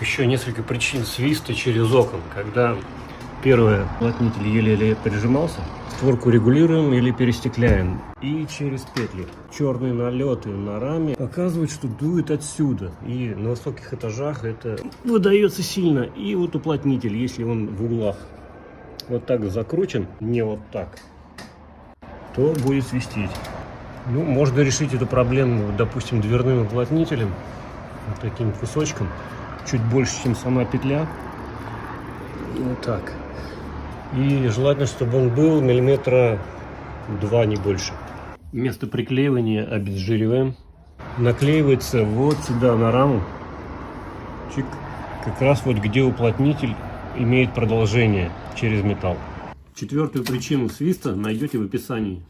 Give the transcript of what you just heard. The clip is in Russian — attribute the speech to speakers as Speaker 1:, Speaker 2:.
Speaker 1: Еще несколько причин свиста через окон. Когда первый уплотнитель еле-еле прижимался, створку регулируем или перестекляем. И через петли. Черные налеты на раме показывают, что дует отсюда. И на высоких этажах это выдается сильно. И вот уплотнитель, если он в углах вот так закручен, не вот так, то будет свистеть. Ну, можно решить эту проблему, допустим, дверным уплотнителем. Вот таким кусочком. Чуть больше, чем сама петля. Вот так. И желательно, чтобы он был миллиметра 2, не больше. Место приклеивания обезжириваем. Наклеивается вот сюда на раму. Чик. Как раз вот где уплотнитель имеет продолжение через металл. Четвертую причину свиста найдете в описании.